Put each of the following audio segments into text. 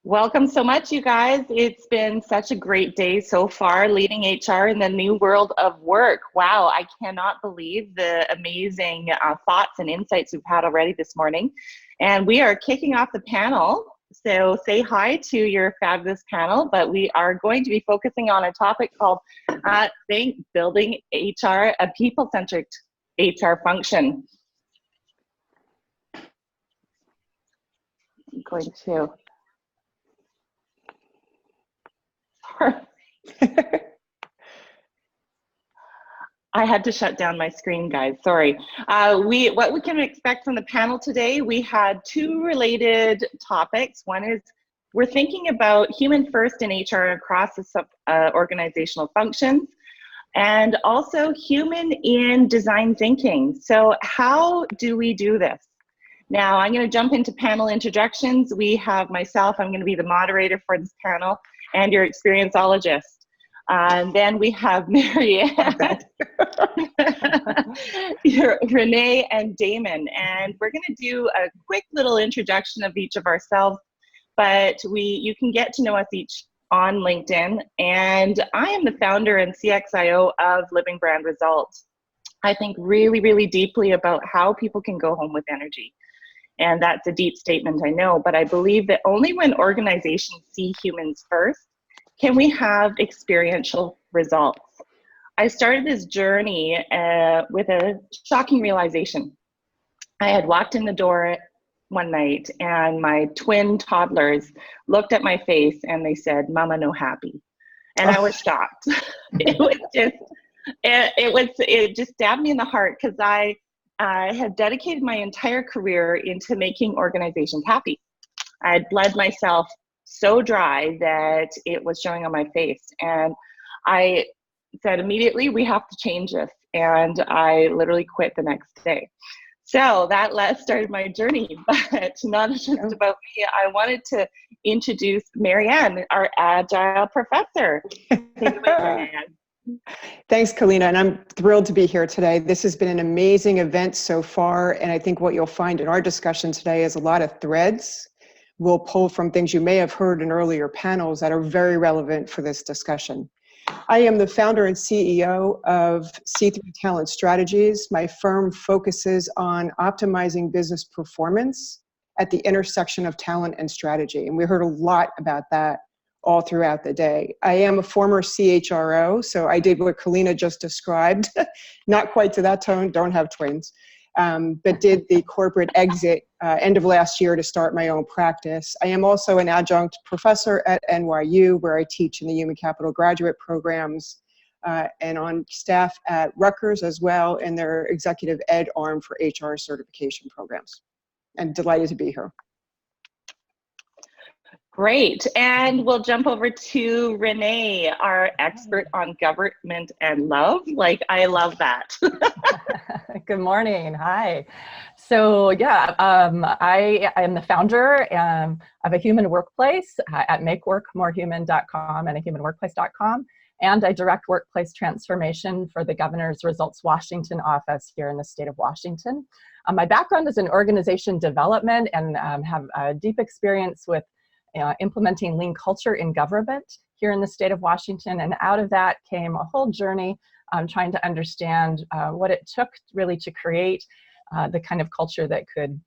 Welcome so much, you guys. It's been such a great day so far, leading HR in the new world of work. Wow, I cannot believe the amazing thoughts and insights we've had already this morning. And we are kicking off the panel. So say hi to your fabulous panel, but we are going to be focusing on a topic called building HR, a people-centric HR function. I'm going to... I had to shut down my screen, guys. Sorry. What we can expect from the panel today, we had two related topics. One is we're thinking about human first in HR across the organizational functions, and also human in design thinking. So how do we do this? Now, I'm going to jump into panel introductions. We have myself, I'm going to be the moderator for this panel, and your experienceologist. Then we have Marianne, Rene, and Damon. And we're going to do a quick little introduction of each of ourselves, but you can get to know us each on LinkedIn. And I am the founder and CXIO of Living Brand Results. I think really, really deeply about how people can go home with energy. And that's a deep statement, I know, but I believe that only when organizations see humans first can we have experiential results. I started this journey with a shocking realization. I had walked in the door one night and my twin toddlers looked at my face and they said, "Mama, no happy." And I was shocked. It just stabbed me in the heart because I had dedicated my entire career into making organizations happy. I had bled myself so dry that it was showing on my face. And I said immediately, we have to change this. And I literally quit the next day. So that started my journey, but not just about me. I wanted to introduce Marianne, our Agile professor. Take it away, Marianne. Thanks, Kalina, and I'm thrilled to be here today. This has been an amazing event so far, and I think what you'll find in our discussion today is a lot of threads we'll pull from things you may have heard in earlier panels that are very relevant for this discussion. I am the founder and CEO of C3 Talent Strategies. My firm focuses on optimizing business performance at the intersection of talent and strategy, and we heard a lot about that all throughout the day. I am a former CHRO, so I did what Kalina just described, not quite to that tone, don't have twins, but did the corporate exit end of last year to start my own practice. I am also an adjunct professor at NYU, where I teach in the human capital graduate programs and on staff at Rutgers as well in their executive ed arm for HR certification programs. And delighted to be here. Great, and we'll jump over to Rene, our expert on government and love. Like, I love that. Good morning, hi. So yeah, I am the founder of a human workplace at makeworkmorehuman.com and a humanworkplace.com, and I direct workplace transformation for the Governor's Results Washington office here in the state of Washington. My background is in organization development and have a deep experience with implementing lean culture in government here in the state of Washington. And out of that came a whole journey trying to understand what it took really to create the kind of culture that could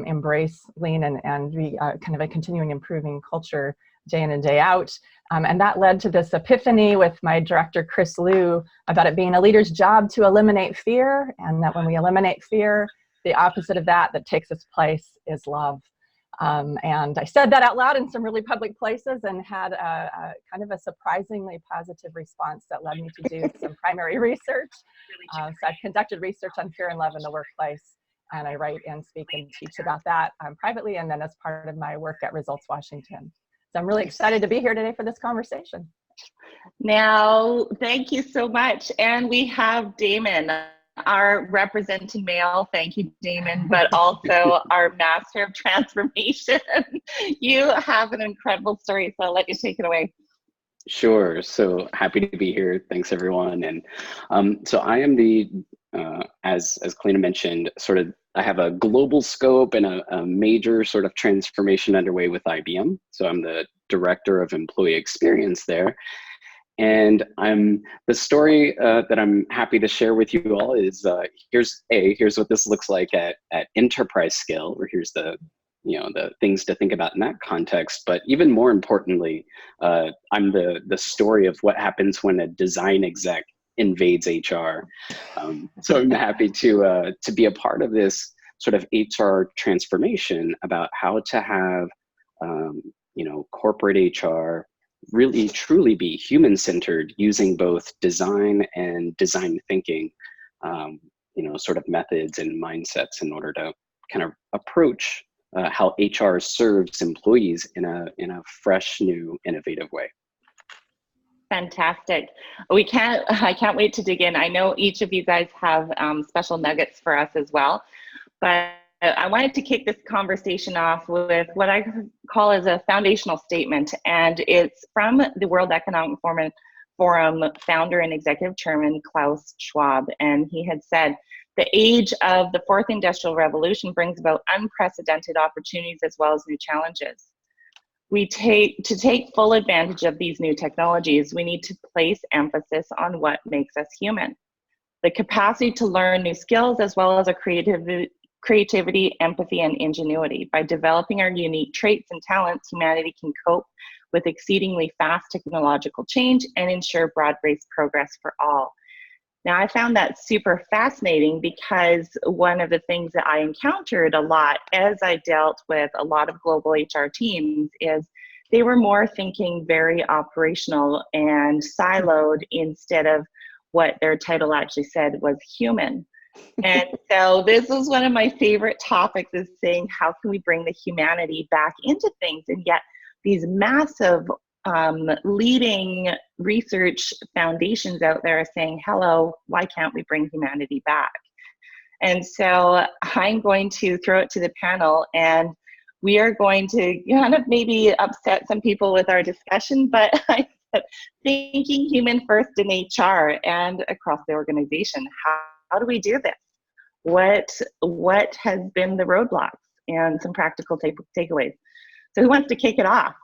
embrace lean and be kind of a continuing improving culture day in and day out. And that led to this epiphany with my director, Chris Liu, about it being a leader's job to eliminate fear, and that when we eliminate fear, the opposite of that takes its place is love. And I said that out loud in some really public places and had a kind of a surprisingly positive response that led me to do some primary research. So I've conducted research on fear and love in the workplace, and I write and speak and teach about that privately and then as part of my work at Results Washington. So I'm really excited to be here today for this conversation. Now, thank you so much. And we have Damon, our representing male, thank you, Damon, but also our master of transformation. You have an incredible story, so I'll let you take it away. Sure. So happy to be here. Thanks, everyone. And so I am the as Kalina mentioned, sort of I have a global scope and a major sort of transformation underway with IBM. So I'm the director of employee experience there. And the story that I'm happy to share with you all is here's what this looks like at enterprise scale, or here's the things to think about in that context. But even more importantly, I'm the story of what happens when a design exec invades HR. So I'm happy to be a part of this sort of HR transformation about how to have corporate HR really truly be human-centered, using both design and design thinking, sort of methods and mindsets in order to kind of approach how HR serves employees in a fresh, new, innovative way. Fantastic. I can't wait to dig in. I know each of you guys have special nuggets for us as well, but I wanted to kick this conversation off with what I call as a foundational statement, and it's from the World Economic Forum founder and executive chairman, Klaus Schwab, and he had said, "The age of the fourth industrial revolution brings about unprecedented opportunities as well as new challenges. To take full advantage of these new technologies, we need to place emphasis on what makes us human. The capacity to learn new skills as well as our creativity, empathy, and ingenuity. By developing our unique traits and talents, humanity can cope with exceedingly fast technological change and ensure broad-based progress for all." Now, I found that super fascinating because one of the things that I encountered a lot as I dealt with a lot of global HR teams is they were more thinking very operational and siloed instead of what their title actually said was human. And so this was one of my favorite topics, is saying, how can we bring the humanity back into things? And yet these massive leading research foundations out there are saying, hello, why can't we bring humanity back? And so I'm going to throw it to the panel, and we are going to kind of maybe upset some people with our discussion, but thinking human first in HR and across the organization. How do we do this? What has been the roadblocks and some practical takeaways? So who wants to kick it off?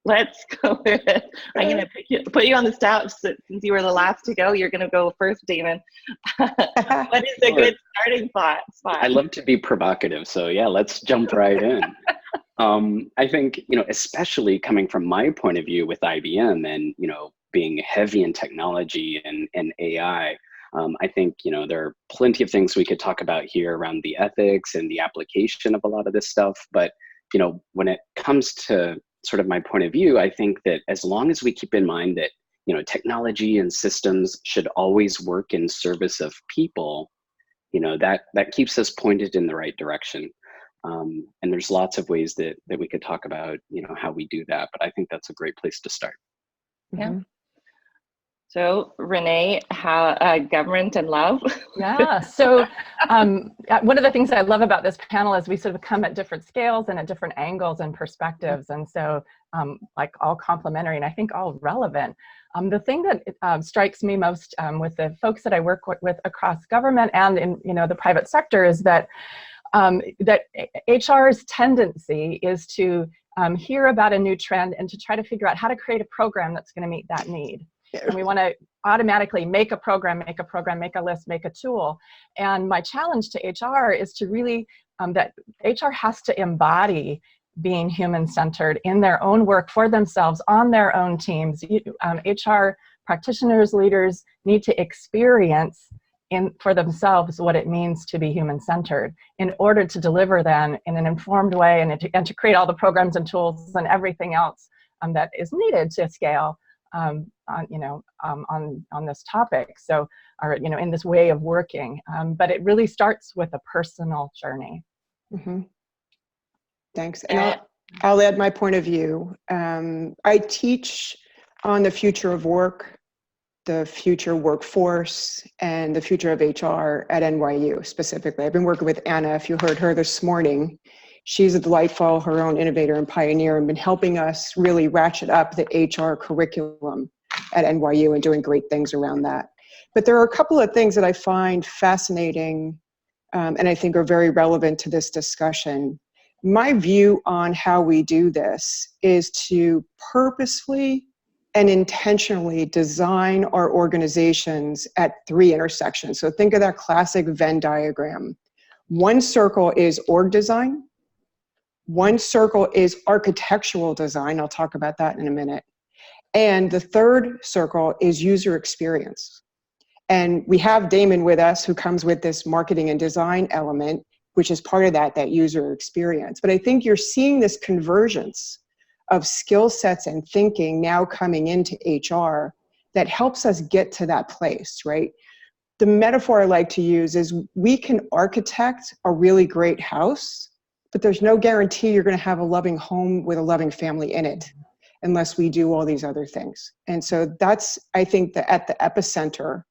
Let's go with it. I'm going to put you on the spot since you were the last to go. You're going to go first, Damon. What is a good starting spot? I love to be provocative, so yeah, let's jump right in. I think, especially coming from my point of view with IBM and, being heavy in technology and AI, I think, there are plenty of things we could talk about here around the ethics and the application of a lot of this stuff. But, when it comes to sort of my point of view, I think that as long as we keep in mind that, technology and systems should always work in service of people, that keeps us pointed in the right direction. And there's lots of ways that we could talk about, how we do that. But I think that's a great place to start. Yeah. Mm-hmm. So Rene, how government and love? Yeah, so one of the things I love about this panel is we sort of come at different scales and at different angles and perspectives, and so like all complementary and I think all relevant. The thing that strikes me most with the folks that I work with across government and in the private sector is that that HR's tendency is to hear about a new trend and to try to figure out how to create a program that's going to meet that need. And we want to automatically make a program, make a list, make a tool. And my challenge to HR is to really, that HR has to embody being human-centered in their own work for themselves, on their own teams. HR practitioners, leaders need to experience for themselves what it means to be human-centered in order to deliver then in an informed way and to create all the programs and tools and everything else that is needed to scale on this topic. So, or in this way of working. But it really starts with a personal journey. Mm-hmm. Thanks. And I'll add my point of view. I teach on the future of work, the future workforce, and the future of HR at NYU specifically. I've been working with Anna, if you heard her this morning. She's a delightful, her own innovator and pioneer, and been helping us really ratchet up the HR curriculum at NYU and doing great things around that. But there are a couple of things that I find fascinating and I think are very relevant to this discussion. My view on how we do this is to purposefully and intentionally design our organizations at 3 intersections. So think of that classic Venn diagram. One circle is org design. One circle is architectural design. I'll talk about that in a minute. And the third circle is user experience. And we have Damon with us, who comes with this marketing and design element, which is part of that user experience. But I think you're seeing this convergence of skill sets and thinking now coming into HR that helps us get to that place, right? The metaphor I like to use is we can architect a really great house, but there's no guarantee you're going to have a loving home with a loving family in it unless we do all these other things. And so that's, I think, at the epicenter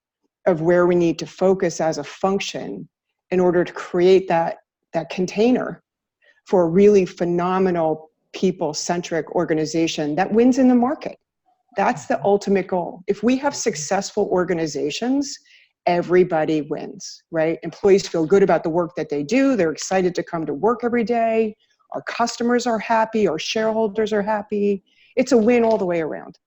of where we need to focus as a function in order to create that container for a really phenomenal people-centric organization that wins in the market. That's the ultimate goal. If we have successful organizations, everybody wins, right? Employees feel good about the work that they do. They're excited to come to work every day. Our customers are happy. Our shareholders are happy. It's a win all the way around.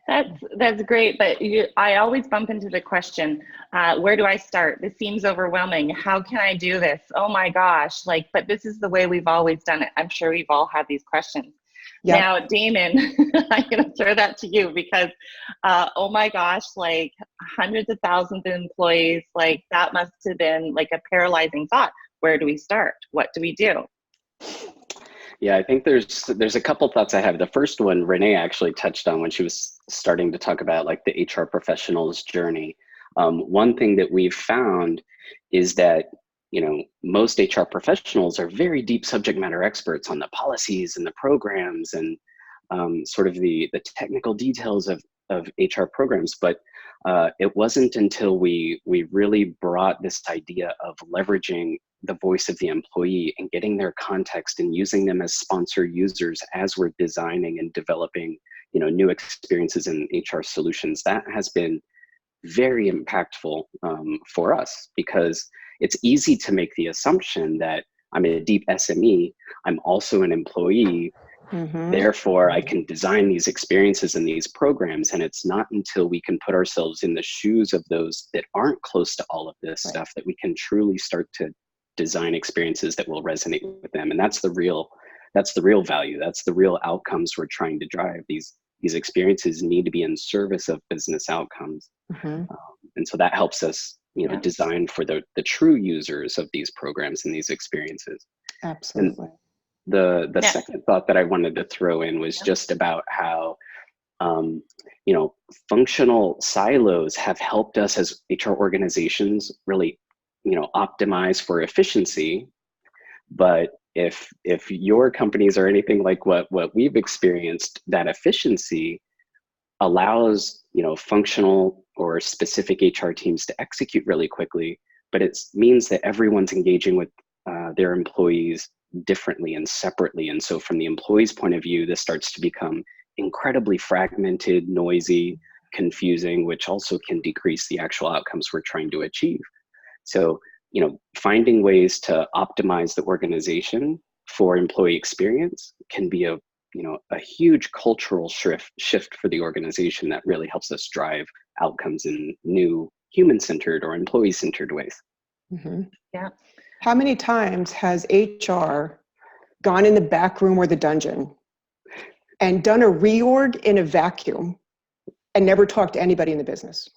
That's great, but I always bump into the question, where do I start? This seems overwhelming. How can I do this? Oh my gosh, but this is the way we've always done it. I'm sure we've all had these questions. Yep. Now, Damon, I'm going to throw that to you because, oh my gosh, hundreds of thousands of employees, that must have been a paralyzing thought. Where do we start? What do we do? Yeah, I think there's a couple thoughts I have. The first one, Rene actually touched on when she was starting to talk about the HR professional's journey. One thing that we've found is that, most HR professionals are very deep subject matter experts on the policies and the programs and sort of the technical details of HR programs. But it wasn't until we really brought this idea of leveraging the voice of the employee and getting their context and using them as sponsor users as we're designing and developing, new experiences in HR solutions. That has been very impactful for us, because it's easy to make the assumption that I'm a deep SME, I'm also an employee, therefore I can design these experiences and these programs. And it's not until we can put ourselves in the shoes of those that aren't close to all of this stuff that we can truly start to design experiences that will resonate with them. And that's the real value. That's the real outcomes we're trying to drive. These experiences need to be in service of business outcomes. And so that helps us, design for the true users of these programs and these experiences. Absolutely. And the second thought that I wanted to throw in was just about how, functional silos have helped us as HR organizations really optimize for efficiency. But if your companies are anything like what we've experienced, that efficiency allows functional or specific HR teams to execute really quickly, but it means that everyone's engaging with their employees differently and separately. And so from the employee's point of view, this starts to become incredibly fragmented, noisy, confusing, which also can decrease the actual outcomes we're trying to achieve. So, finding ways to optimize the organization for employee experience can be a huge cultural shift for the organization that really helps us drive outcomes in new human-centered or employee-centered ways. Yeah. How many times has HR gone in the back room or the dungeon and done a reorg in a vacuum and never talked to anybody in the business?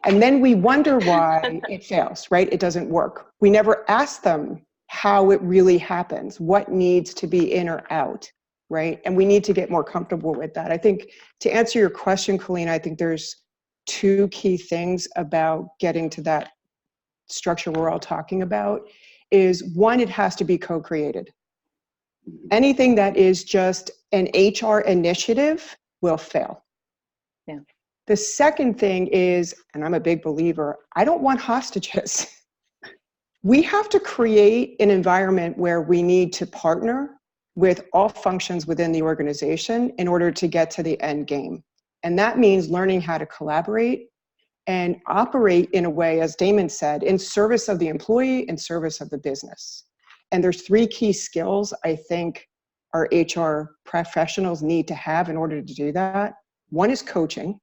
And then we wonder why it fails, right? It doesn't work. We never ask them how it really happens, what needs to be in or out, right? And we need to get more comfortable with that. I think to answer your question, Colleen, I think there's 2 key things about getting to that structure we're all talking about. Is 1, it has to be co-created. Anything that is just an HR initiative will fail. Yeah. The second thing is, and I'm a big believer, I don't want hostages. We have to create an environment where we need to partner with all functions within the organization in order to get to the end game. And that means learning how to collaborate and operate in a way, as Damon said, in service of the employee, in service of the business. And there's 3 key skills I think our HR professionals need to have in order to do that. One is coaching.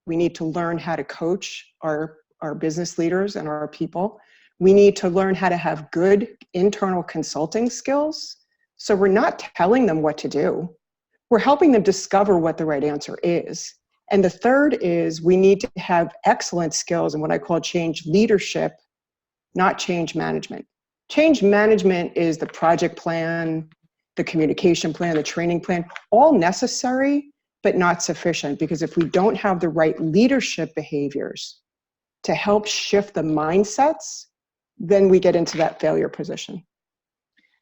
We need to learn how to coach our business leaders and our people. We need to learn how to have good internal consulting skills. So we're not telling them what to do. We're helping them discover what the right answer is. And the third is we need to have excellent skills in what I call change leadership, not change management. Change management is the project plan, the communication plan, the training plan, all necessary, but not sufficient, because if we don't have the right leadership behaviors to help shift the mindsets, then we get into that failure position.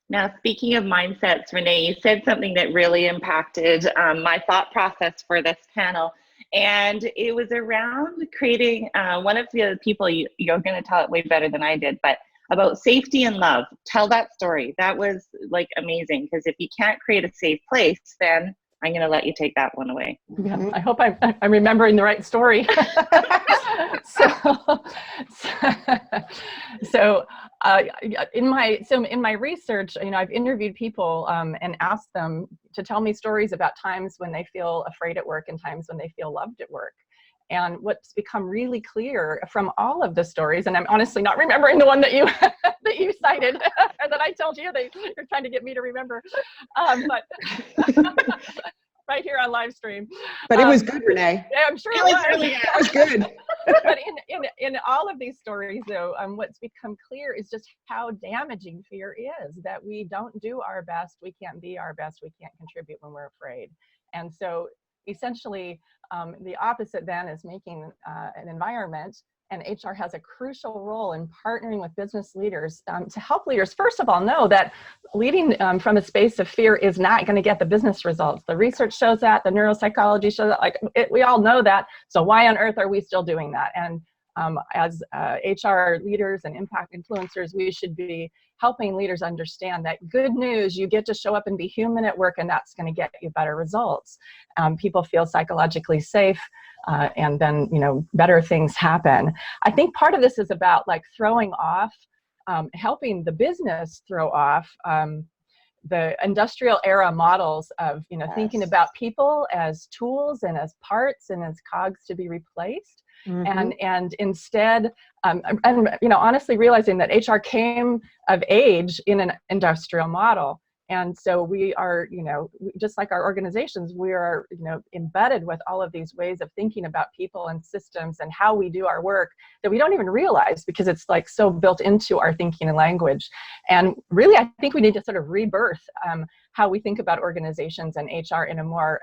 Now, speaking of mindsets, Rene, you said something that really impacted my thought process for this panel. And it was around creating, one of the people, you're going to tell it way better than I did, but about safety and love. Tell that story. That was like amazing, because if you can't create a safe place, then I'm going to let you take that one away. Yeah, I hope I'm remembering the right story. In my research, I've interviewed people and asked them to tell me stories about times when they feel afraid at work and times when they feel loved at work. And what's become really clear from all of the stories, and I'm honestly not remembering the one that you that you cited, or that I told you that you're trying to get me to remember, but right here on live stream. But it was good, Rene. Yeah, I'm sure it was. Really It was good. But in all of these stories, though, what's become clear is just how damaging fear is, that we don't do our best, we can't be our best, we can't contribute when we're afraid. And so essentially, the opposite then is making an environment, and HR has a crucial role in partnering with business leaders to help leaders, first of all, know that leading from a space of fear is not going to get the business results. The research shows that, the neuropsychology shows that, we all know that. So why on earth are we still doing that? And as HR leaders and impact influencers, we should be helping leaders understand that good news, you get to show up and be human at work, and that's going to get you better results. People feel psychologically safe, and then better things happen. I think part of this is about throwing off, helping the business throw off the industrial era models of thinking about people as tools and as parts and as cogs to be replaced. Mm-hmm. And instead, honestly realizing that HR came of age in an industrial model. And so we are, just like our organizations, we are, embedded with all of these ways of thinking about people and systems and how we do our work that we don't even realize, because it's so built into our thinking and language. And really, I think we need to sort of rebirth how we think about organizations and HR in a more,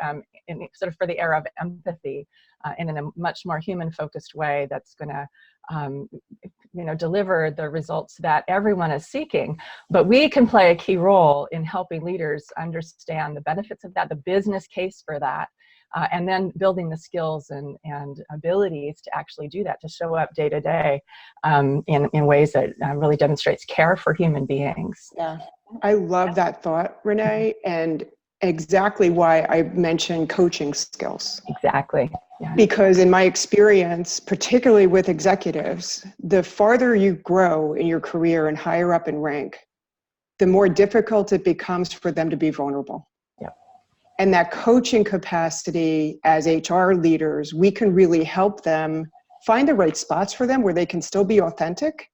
sort of for the era of empathy, and in a much more human-focused way that's going to deliver the results that everyone is seeking. But we can play a key role in helping leaders understand the benefits of that, the business case for that, and then building the skills and abilities to actually do that, to show up day to day in ways that really demonstrates care for human beings. Yeah, I love that thought, Rene, and exactly why I mentioned coaching skills. Exactly. Yeah. Because in my experience, particularly with executives, the farther you grow in your career and higher up in rank, the more difficult it becomes for them to be vulnerable. Yep. And that coaching capacity as HR leaders, we can really help them find the right spots for them where they can still be authentic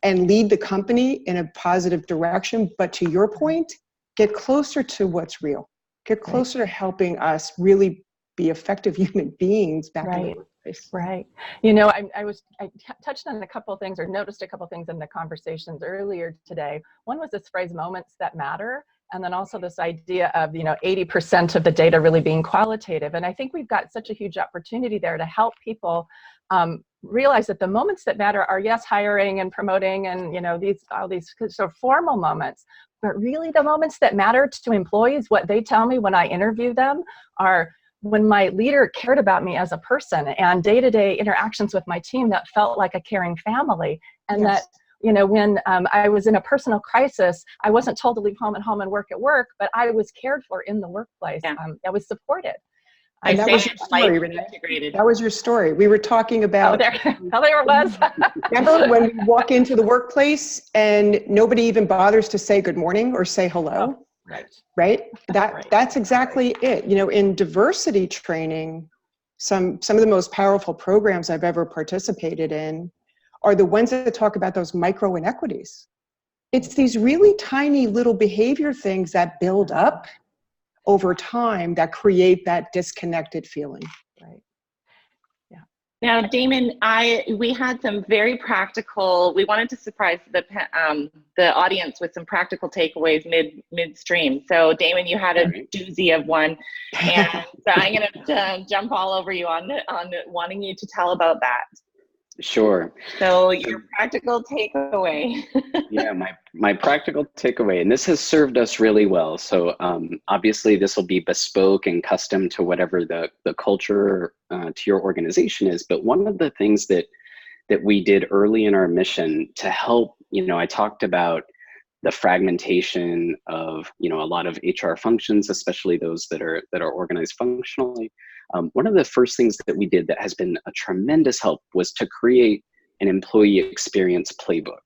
and lead the company in a positive direction. But to your point, get closer to what's real. Get closer to helping us really be effective human beings back in the workplace. Right. I touched on a couple of things, or noticed a couple of things in the conversations earlier today. One was this phrase, moments that matter. And then also this idea of, 80% of the data really being qualitative. And I think we've got such a huge opportunity there to help people realize that the moments that matter are, yes, hiring and promoting and, all these sort of formal moments, but really the moments that matter to employees, what they tell me when I interview them, are when my leader cared about me as a person, and day-to-day interactions with my team that felt like a caring family. And yes. That, when I was in a personal crisis, I wasn't told to leave home and work at work, but I was cared for in the workplace. Yeah. I was supported. And that was your story, Rene. Integrated. That was your story. We were talking about. There it was. Remember when we walk into the workplace and nobody even bothers to say good morning or say hello? Oh, right. Right? Right. That's exactly it. You know, in diversity training, some of the most powerful programs I've ever participated in are the ones that talk about those micro inequities. It's these really tiny little behavior things that build up over time that create that disconnected feeling. Right. Yeah. Now, Damon, we had some very practical. We wanted to surprise the audience with some practical takeaways midstream. So, Damon, you had a doozy of one, and so I'm going to jump all over you on wanting you to tell about that. Sure. So your practical takeaway. Yeah, my practical takeaway, and this has served us really well. So obviously this will be bespoke and custom to whatever the culture to your organization is. But one of the things that we did early in our mission to help, I talked about the fragmentation of, a lot of HR functions, especially those that are organized functionally. One of the first things that we did that has been a tremendous help was to create an employee experience playbook.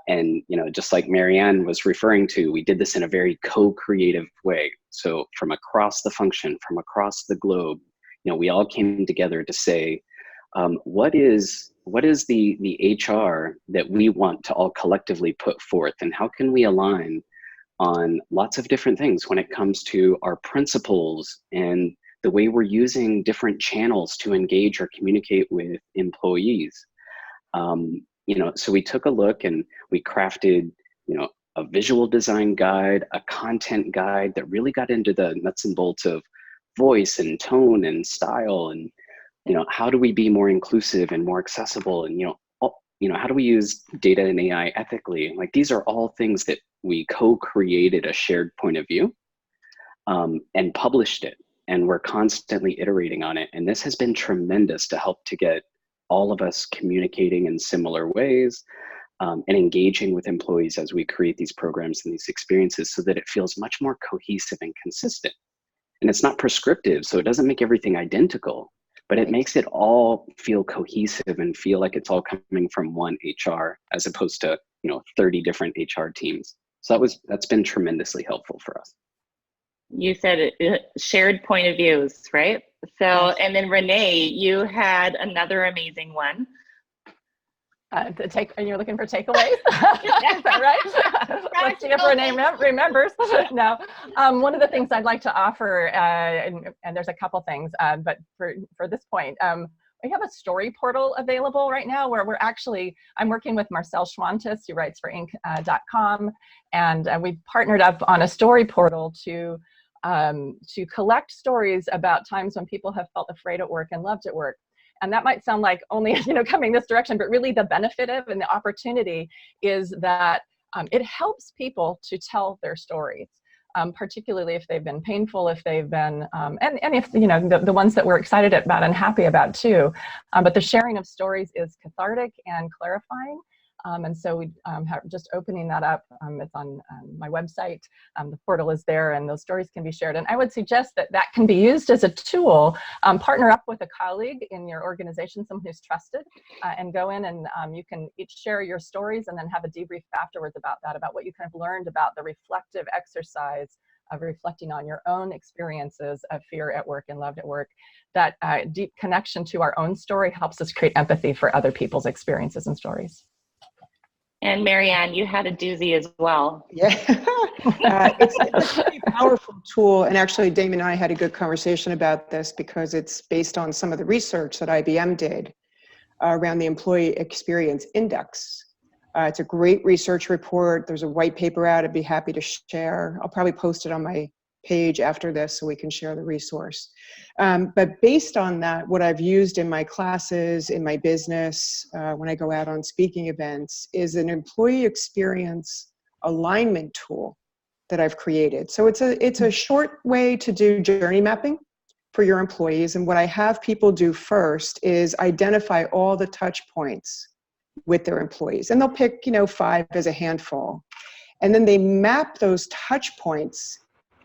And, just like Marianne was referring to, we did this in a very co-creative way. So from across the function, from across the globe, we all came together to say, what is the HR that we want to all collectively put forth, and how can we align on lots of different things when it comes to our principles and the way we're using different channels to engage or communicate with employees. So we took a look and we crafted, a visual design guide, a content guide that really got into the nuts and bolts of voice and tone and style, and how do we be more inclusive and more accessible, and how do we use data and AI ethically? Like, these are all things that we co-created a shared point of view and published it. And we're constantly iterating on it. And this has been tremendous to help to get all of us communicating in similar ways and engaging with employees as we create these programs and these experiences so that it feels much more cohesive and consistent. And it's not prescriptive, so it doesn't make everything identical, but it makes it all feel cohesive and feel like it's all coming from one HR as opposed to, 30 different HR teams. So that's been tremendously helpful for us. You said shared point of views, right? So, and then Rene, you had another amazing one. And you're looking for takeaways? Is that right? Let's see if Rene remembers. No. One of the things I'd like to offer, and there's a couple things, but for this point, we have a story portal available right now where I'm working with Marcel Schwantes, who writes for Inc.com, and we've partnered up on a story portal to collect stories about times when people have felt afraid at work and loved at work. And that might sound like only, coming this direction, but really the benefit of and the opportunity is that it helps people to tell their stories, particularly if they've been painful, if they've been, and if, the ones that we're excited about and happy about too. But the sharing of stories is cathartic and clarifying. And so we just opening that up. It's on my website. The portal is there, and those stories can be shared. And I would suggest that can be used as a tool. Partner up with a colleague in your organization, someone who's trusted, and go in and you can each share your stories and then have a debrief afterwards about what you kind of learned about the reflective exercise of reflecting on your own experiences of fear at work and loved at work. That deep connection to our own story helps us create empathy for other people's experiences and stories. And Marianne, you had a doozy as well. Yeah, it's a pretty powerful tool. And actually, Damon and I had a good conversation about this because it's based on some of the research that IBM did around the Employee Experience Index. It's a great research report. There's a white paper out. I'd be happy to share. I'll probably post it on my page after this so we can share the resource. But based on that, what I've used in my classes, in my business, when I go out on speaking events, is an employee experience alignment tool that I've created. So it's a short way to do journey mapping for your employees. And what I have people do first is identify all the touch points with their employees. And they'll pick, 5 as a handful. And then they map those touch points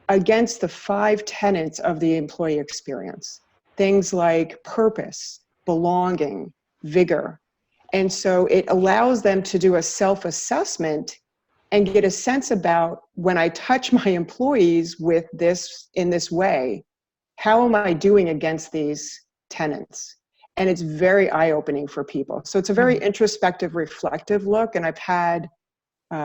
against the 5 tenets of the employee experience. Things like purpose, belonging, vigor. And so it allows them to do a self-assessment and get a sense about, when I touch my employees with this in this way, how am I doing against these tenets? And it's very eye-opening for people. So it's a very introspective, reflective look. And I've had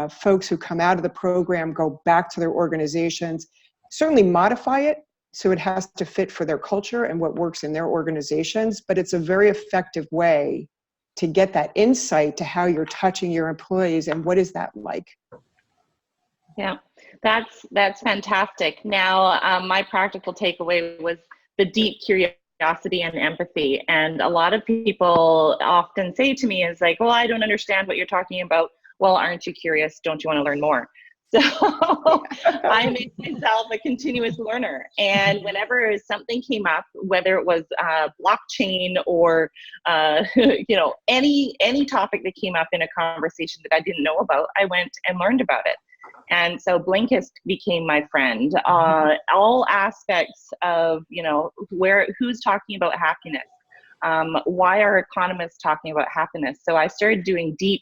folks who come out of the program go back to their organizations, certainly modify it so it has to fit for their culture and what works in their organizations. But it's a very effective way to get that insight to how you're touching your employees and what is that like. Yeah, that's fantastic. Now, my practical takeaway was the deep curiosity and empathy. And a lot of people often say to me is like, well, I don't understand what you're talking about. Well, aren't you curious? Don't you want to learn more? So I made myself a continuous learner. And whenever something came up, whether it was blockchain or, any topic that came up in a conversation that I didn't know about, I went and learned about it. And so Blinkist became my friend. All aspects of, who's talking about happiness? Why are economists talking about happiness? So I started doing deep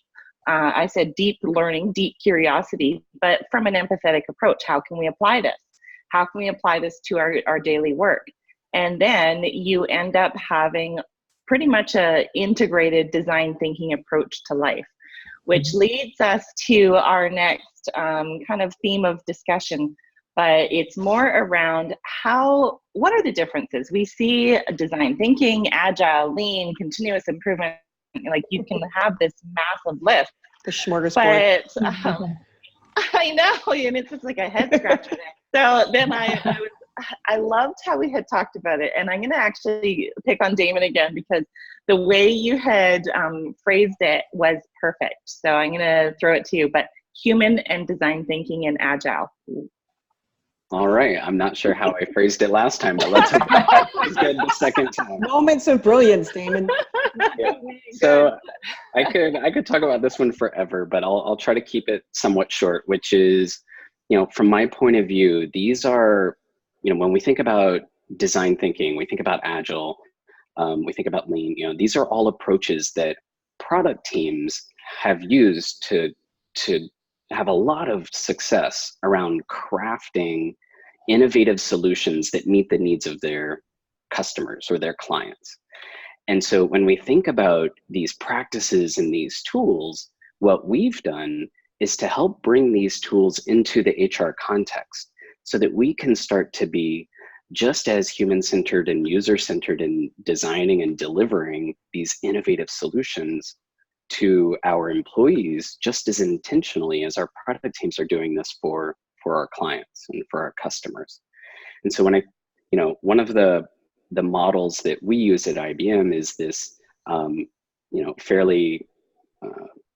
learning, deep curiosity, but from an empathetic approach. How can we apply this? How can we apply this to our daily work? And then you end up having pretty much a integrated design thinking approach to life, which leads us to our next kind of theme of discussion. But it's more around what are the differences? We see design thinking, agile, lean, continuous improvement. Like you can have this massive lift. The smorgasbord. But I know, and it's just like a head scratcher. So then I loved how we had talked about it. And I'm going to actually pick on Damon again, because the way you had phrased it was perfect. So I'm going to throw it to you. But human and design thinking and agile. All right. I'm not sure how I phrased it last time, but let's hope it's good the second time. Moments of brilliance, Damon. Yeah. So I could talk about this one forever, but I'll try to keep it somewhat short, which is, from my point of view, these are, when we think about design thinking, we think about agile, we think about lean, these are all approaches that product teams have used to have a lot of success around crafting innovative solutions that meet the needs of their customers or their clients. And so when we think about these practices and these tools, what we've done is to help bring these tools into the HR context so that we can start to be just as human-centered and user-centered in designing and delivering these innovative solutions to our employees just as intentionally as our product teams are doing this for our clients and for our customers. And so when one of the models that we use at IBM is this, fairly,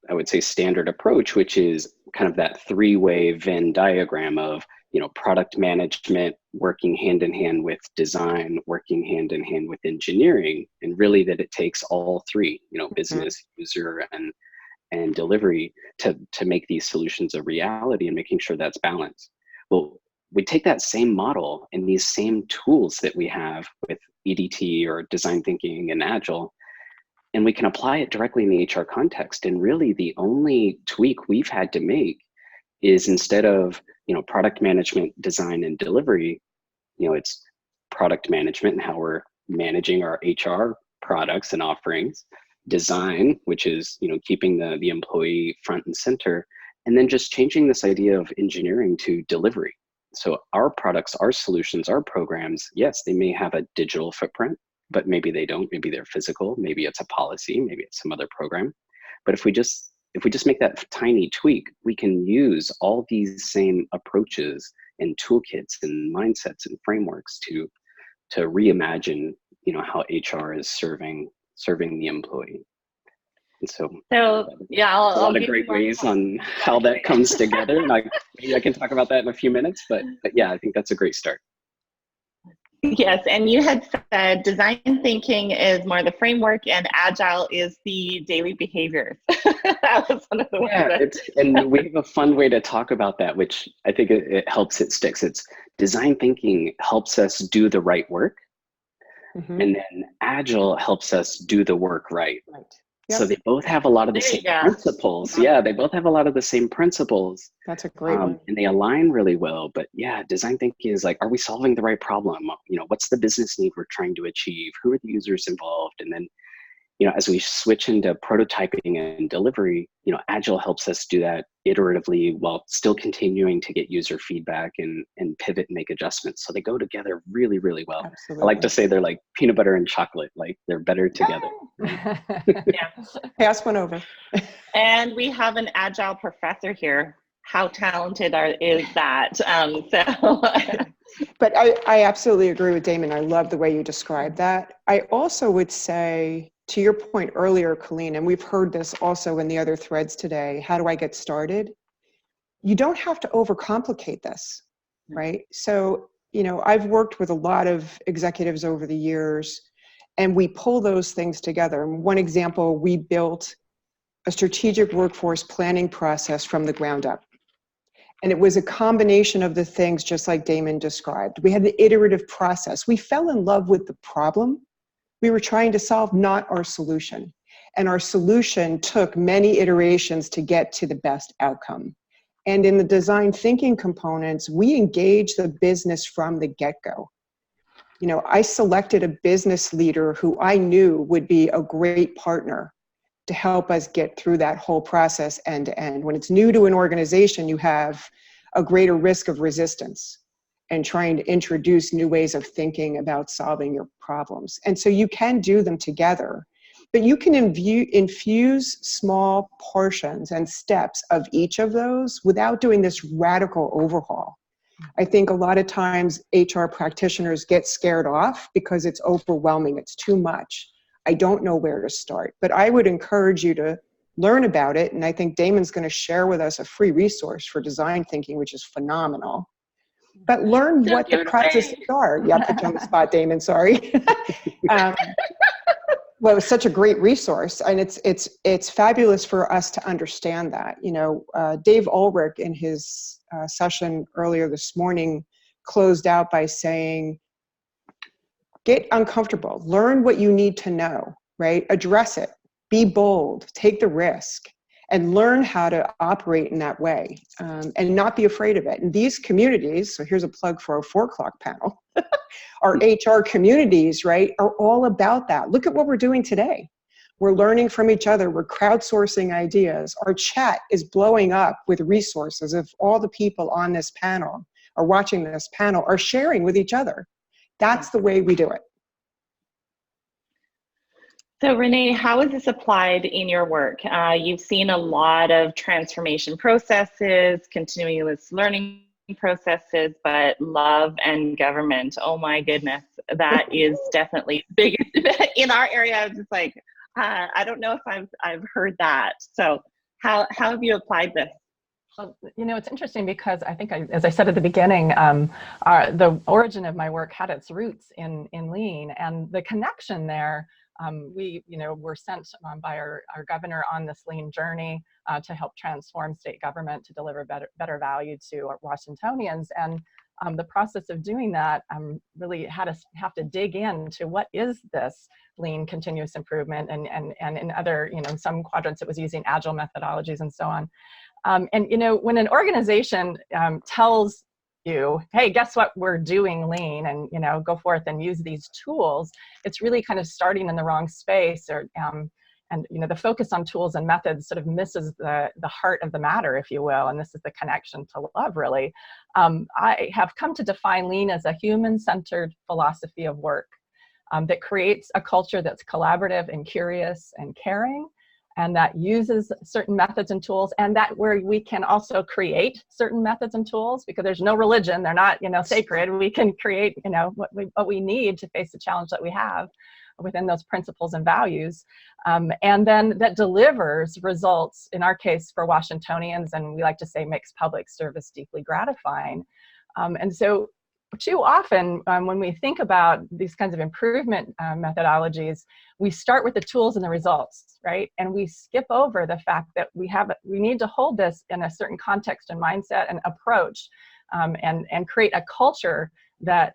I would say, standard approach, which is kind of that 3-way Venn diagram of, product management working hand in hand with design, working hand in hand with engineering, and really that it takes all 3, business, user, and delivery to make these solutions a reality and making sure that's balanced. Well, we take that same model and these same tools that we have with EDT or design thinking and agile, and we can apply it directly in the HR context. And really the only tweak we've had to make is, instead of, product management, design, and delivery, it's product management and how we're managing our HR products and offerings, design, which is, keeping the employee front and center, and then just changing this idea of engineering to delivery. So our products, our solutions, our programs, yes, they may have a digital footprint, but maybe they don't. Maybe they're physical. Maybe it's a policy. Maybe it's some other program. But if we just make that tiny tweak, we can use all these same approaches and toolkits and mindsets and frameworks to reimagine, how HR is serving the employee. And so yeah, a lot of great ways on how that comes together. And maybe I can talk about that in a few minutes, but yeah, I think that's a great start. Yes, and you had said design thinking is more the framework and agile is the daily behaviors. That was one of the ones Yeah, that and we have a fun way to talk about that, which I think it helps it sticks. It's design thinking helps us do the right work, Mhm. and then agile helps us do the work right. Right. So Yep. they both have a lot of the There you same go. principles. Yeah, they both have a lot of the same principles, That's a great one. and they align really well. But yeah, design thinking is like, are we solving the right problem? You know, what's the business need we're trying to achieve? Who are the users involved? And then, you know, as we switch into prototyping and delivery, you know, agile helps us do that iteratively while still continuing to get user feedback and pivot and make adjustments. So they go together really, really well. Absolutely. I like to say they're like peanut butter and chocolate, like they're better together. yeah. Pass one over. And we have an agile professor here. How talented is that? But I absolutely agree with Damon. I love the way you described that. I also would say, to your point earlier, Colleen, and we've heard this also in the other threads today, how do I get started? You don't have to overcomplicate this, right? So, you know, I've worked with a lot of executives over the years, and we pull those things together. And one example, we built a strategic workforce planning process from the ground up. And it was a combination of the things just like Damon described. We had the iterative process. We fell in love with the problem we were trying to solve, not our solution. And our solution took many iterations to get to the best outcome. And in the design thinking components, we engaged the business from the get-go. You know, I selected a business leader who I knew would be a great partner to help us get through that whole process end to end. When it's new to an organization, you have a greater risk of resistance and trying to introduce new ways of thinking about solving your problems. And so you can do them together, but you can infuse small portions and steps of each of those without doing this radical overhaul. I think a lot of times HR practitioners get scared off because it's overwhelming, it's too much. I don't know where to start, but I would encourage you to learn about it. And I think Damon's going to share with us a free resource for design thinking, which is phenomenal. But learn what the processes are. Yeah, put you on the spot, Damon, sorry. Well, it was such a great resource, and it's fabulous for us to understand that. You know, Dave Ulrich in his session earlier this morning closed out by saying, get uncomfortable, learn what you need to know, right? Address it, be bold, take the risk, and learn how to operate in that way, and not be afraid of it. And these communities, so here's a plug for our 4 o'clock panel, our HR communities, right, are all about that. Look at what we're doing today. We're learning from each other. We're crowdsourcing ideas. Our chat is blowing up with resources. If all the people on this panel are watching this panel are sharing with each other, that's the way we do it. So Rene, how is this applied in your work? You've seen a lot of transformation processes, continuous learning processes, but love and government, oh my goodness, that is definitely big in our area. I'm just like, I don't know if I've heard that. So how have you applied this? Well, you know, it's interesting because I think, as I said at the beginning, the origin of my work had its roots in Lean, and the connection there. We, you know, were sent by our governor on this Lean journey to help transform state government to deliver better value to our Washingtonians. And the process of doing that really had us have to dig into what is this Lean continuous improvement, and in other, you know, in some quadrants it was using Agile methodologies and so on. And, you know, when an organization tells you, hey, guess what, we're doing Lean, and, you know, go forth and use these tools, it's really kind of starting in the wrong space, or and, you know, the focus on tools and methods sort of misses the heart of the matter, if you will, and this is the connection to love, really. I have come to define Lean as a human-centered philosophy of work that creates a culture that's collaborative and curious and caring, and that uses certain methods and tools, and that where we can also create certain methods and tools, because there's no religion, they're not, you know, sacred. We can create, you know, what we need to face the challenge that we have within those principles and values, and then that delivers results, in our case for Washingtonians, and we like to say makes public service deeply gratifying. And so too often, when we think about these kinds of improvement methodologies, we start with the tools and the results, right? And we skip over the fact that we need to hold this in a certain context and mindset and approach, and create a culture that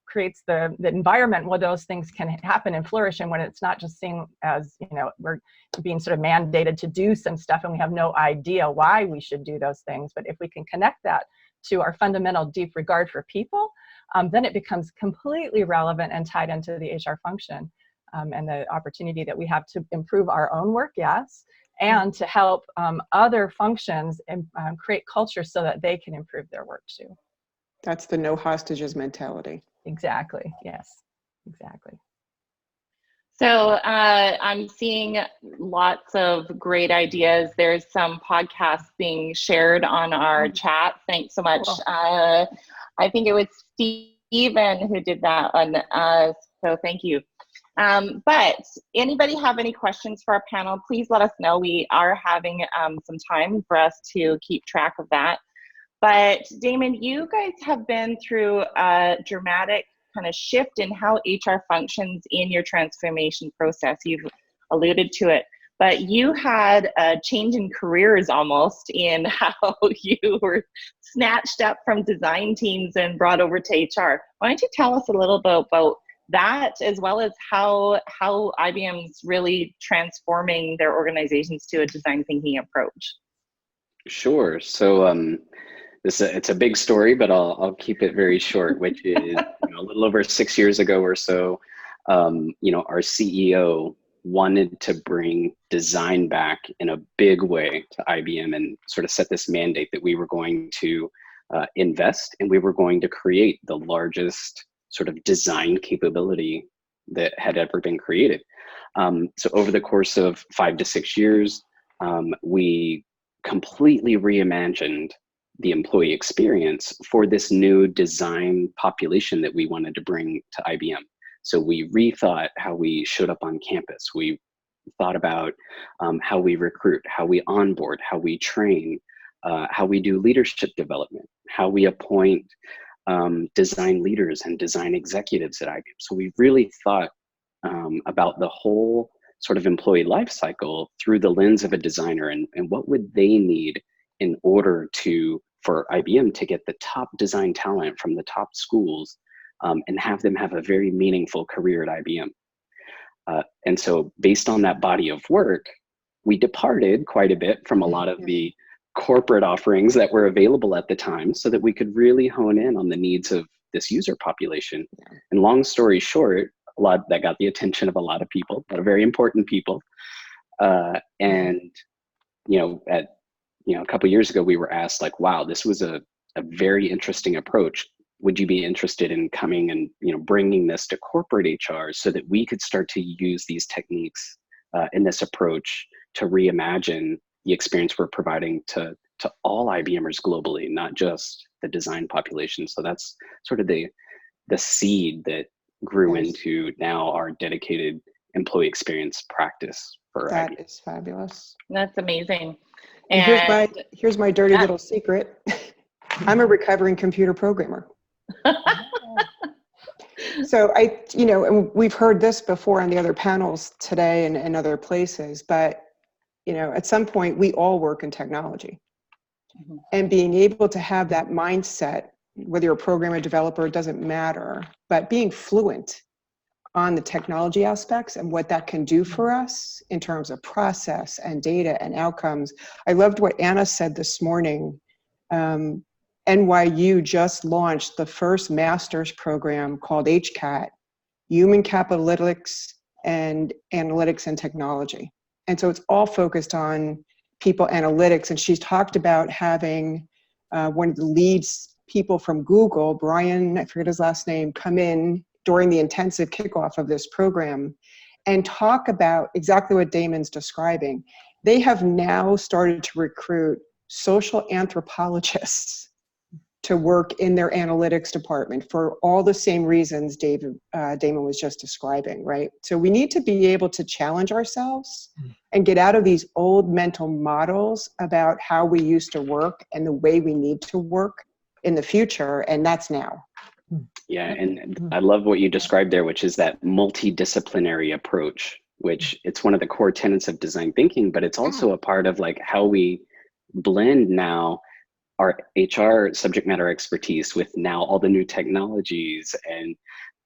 creates the environment where those things can happen and flourish, and when it's not just seen as, we're being sort of mandated to do some stuff and we have no idea why we should do those things. But if we can connect that to our fundamental deep regard for people, then it becomes completely relevant and tied into the HR function, and the opportunity that we have to improve our own work, yes, and to help other functions and create culture so that they can improve their work too. That's the no hostages mentality. Exactly. Yes, exactly. So I'm seeing lots of great ideas. There's some podcasts being shared on our chat. Thanks so much. Cool. I think it was Stephen who did that one. So thank you. But anybody have any questions for our panel, please let us know. We are having some time for us to keep track of that. But Damon, you guys have been through a dramatic kind of shift in how HR functions in your transformation process. You've alluded to it, but you had a change in careers almost in how you were snatched up from design teams and brought over to HR. Why don't you tell us a little bit about that, as well as how IBM's really transforming their organizations to a design thinking approach? Sure. So it's a big story, but I'll keep it very short, which is a little over 6 years ago or so, our CEO wanted to bring design back in a big way to IBM and sort of set this mandate that we were going to invest and we were going to create the largest sort of design capability that had ever been created. So over the course of 5 to 6 years, we completely reimagined the employee experience for this new design population that we wanted to bring to IBM. So we rethought how we showed up on campus. We thought about how we recruit, how we onboard, how we train, how we do leadership development, how we appoint design leaders and design executives at IBM. So we really thought about the whole sort of employee life cycle through the lens of a designer, and what would they need in order for IBM to get the top design talent from the top schools and have them have a very meaningful career at IBM. And so based on that body of work, we departed quite a bit from a lot of the corporate offerings that were available at the time so that we could really hone in on the needs of this user population. And long story short, a lot that got the attention of a lot of people, but very important people. A couple of years ago, we were asked, like, wow, this was a very interesting approach. Would you be interested in coming and bringing this to corporate HR so that we could start to use these techniques in this approach to reimagine the experience we're providing to all IBMers globally, not just the design population. So that's sort of the seed that grew into now our dedicated employee experience practice for IBM. That is fabulous. That's amazing. And here's my dirty little secret. I'm a recovering computer programmer. So and we've heard this before on the other panels today and other places, but at some point we all work in technology. Mm-hmm. And being able to have that mindset, whether you're a programmer, developer, it doesn't matter, but being fluent on the technology aspects and what that can do for us in terms of process and data and outcomes. I loved what Anna said this morning. NYU just launched the first master's program called HCAT, Human Capabilitics and Analytics and Technology. And so it's all focused on people analytics. And she's talked about having one of the leads people from Google, Brian, I forget his last name, come in during the intensive kickoff of this program and talk about exactly what Damon's describing. They have now started to recruit social anthropologists to work in their analytics department for all the same reasons Damon was just describing, right? So we need to be able to challenge ourselves and get out of these old mental models about how we used to work and the way we need to work in the future, and that's now. Yeah, and I love what you described there, which is that multidisciplinary approach, which it's one of the core tenets of design thinking, but it's also a part of like how we blend now our HR subject matter expertise with now all the new technologies and,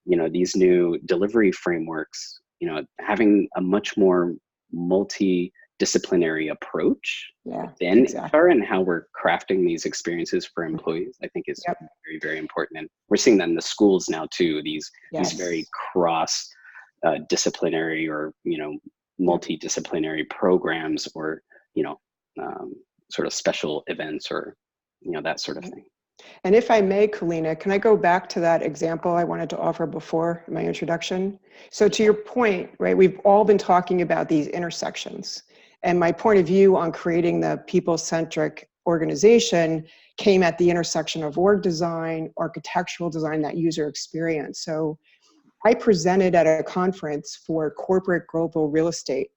you know, these new delivery frameworks, you know, having a much more multidisciplinary approach within HR and how we're crafting these experiences for employees, I think is very, very important. And we're seeing that in the schools now too, these very cross disciplinary or, you know, multidisciplinary programs or, you know, sort of special events or, you know, that sort of thing. And if I may, Kalina, can I go back to that example I wanted to offer before in my introduction? So to your point, right, we've all been talking about these intersections. And my point of view on creating the people-centric organization came at the intersection of org design, architectural design, that user experience. So I presented at a conference for Corporate Global Real Estate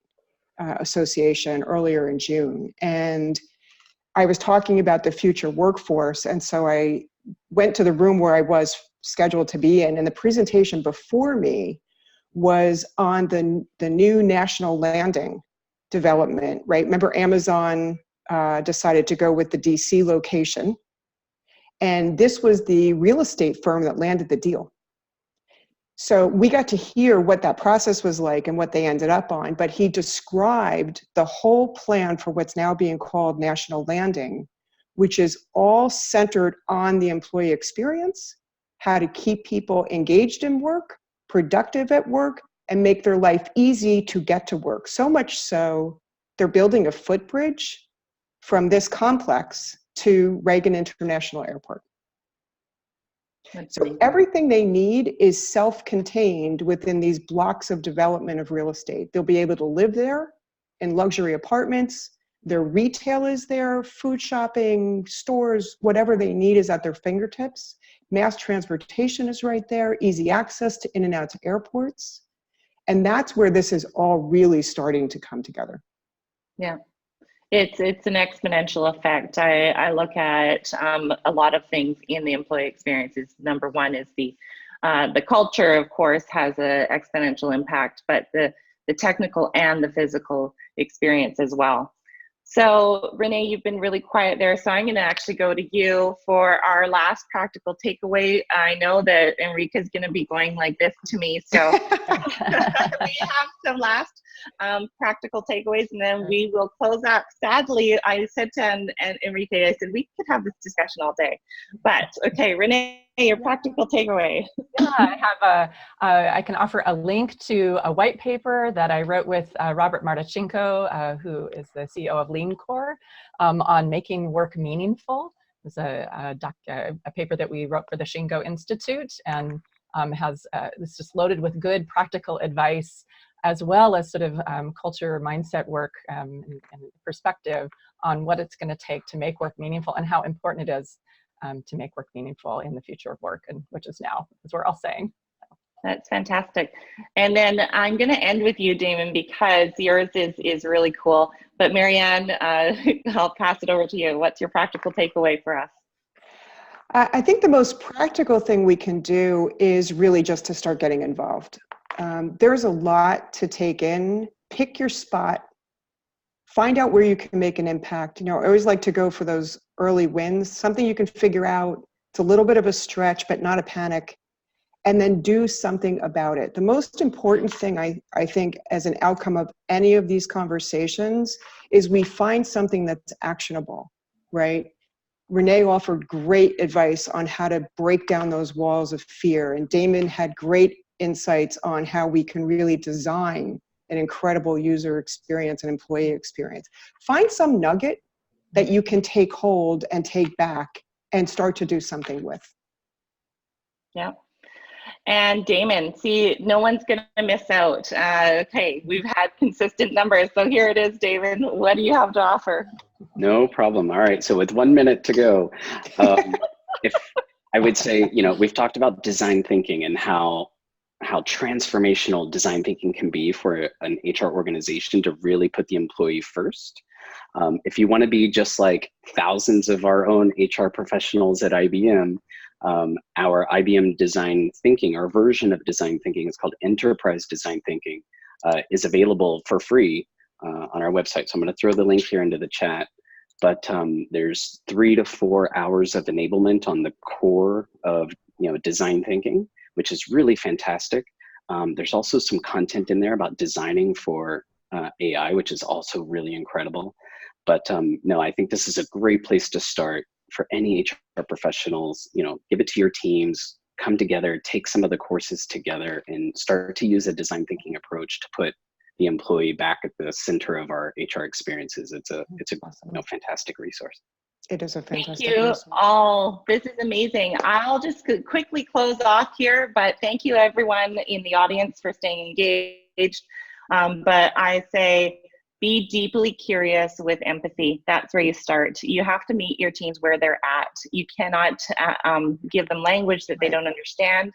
Association earlier in June. And I was talking about the future workforce. And so I went to the room where I was scheduled to be in. And the presentation before me was on the new national landing development, right? Remember, Amazon decided to go with the DC location. And this was the real estate firm that landed the deal. So we got to hear what that process was like and what they ended up on, but he described the whole plan for what's now being called National Landing, which is all centered on the employee experience, how to keep people engaged in work, productive at work, and make their life easy to get to work. So much so, they're building a footbridge from this complex to Reagan International Airport. So everything they need is self-contained within these blocks of development of real estate. They'll be able to live there in luxury apartments. Their retail is there, food shopping, stores, whatever they need is at their fingertips. Mass transportation is right there, easy access to in and out to airports. And that's where this is all really starting to come together. Yeah. It's an exponential effect. I look at a lot of things in the employee experiences. Number one is the culture, of course, has an exponential impact, but the technical and the physical experience as well. So Rene, you've been really quiet there, so I'm going to actually go to you for our last practical takeaway. I know that Enrica's going to be going like this to me, so we have some last practical takeaways, and then we will close out. Sadly, I said to Enrique, I said we could have this discussion all day, but okay, Rene, your practical takeaway. Yeah, I can offer a link to a white paper that I wrote with Robert Martichenko, who is the CEO of Lean Core, on making work meaningful. It's a paper that we wrote for the Shingo Institute, and it's just loaded with good practical advice, as well as sort of culture, mindset work, and perspective on what it's going to take to make work meaningful and how important it is to make work meaningful in the future of work, and which is now, as we're all saying. That's fantastic. And then I'm going to end with you, Damon, because yours is really cool. But Marianne, I'll pass it over to you. What's your practical takeaway for us? I think the most practical thing we can do is really just to start getting involved. There's a lot to take in. Pick your spot. Find out where you can make an impact. You know, I always like to go for those early wins, something you can figure out. It's a little bit of a stretch, but not a panic. And then do something about it. The most important thing, I think, as an outcome of any of these conversations is we find something that's actionable, right? Rene offered great advice on how to break down those walls of fear. And Damon had great insights on how we can really design an incredible user experience and employee experience. Find some nugget that you can take hold and take back and start to do something with. Yeah. And Damon, see, no one's going to miss out. Okay, we've had consistent numbers. So here it is, Damon. What do you have to offer? No problem. All right. So with 1 minute to go, if I would say, you know, we've talked about design thinking and how transformational design thinking can be for an HR organization to really put the employee first. If you want to be just like thousands of our own HR professionals at IBM, Our IBM design thinking, our version of design thinking, is called Enterprise Design Thinking, is available for free on our website. So I'm going to throw the link here into the chat. But there's 3 to 4 hours of enablement on the core of design thinking, which is really fantastic. There's also some content in there about designing for AI, which is also really incredible. But no, I think this is a great place to start for any HR professionals. Give it to your teams, come together, take some of the courses together, and start to use a design thinking approach to put the employee back at the center of our HR experiences. It's a Awesome. fantastic resource. It is a Thank fantastic you resource. all. This is amazing. I'll just quickly close off here, but thank you everyone in the audience for staying engaged. But I say, be deeply curious with empathy. That's where you start. You have to meet your teams where they're at. You cannot give them language that they don't understand.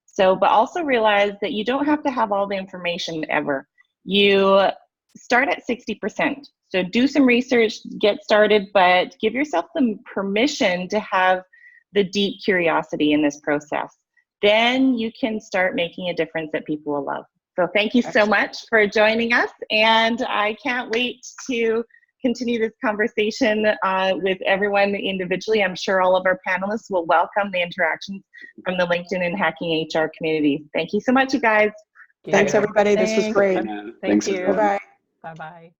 So, but also realize that you don't have to have all the information ever. You start at 60%. So do some research, get started, but give yourself the permission to have the deep curiosity in this process. Then you can start making a difference that people will love. So thank you so much for joining us. And I can't wait to continue this conversation with everyone individually. I'm sure all of our panelists will welcome the interactions from the LinkedIn and Hacking HR community. Thank you so much, you guys. Thanks, everybody. This was great. Thanks. Thank you. Bye-bye. Bye-bye.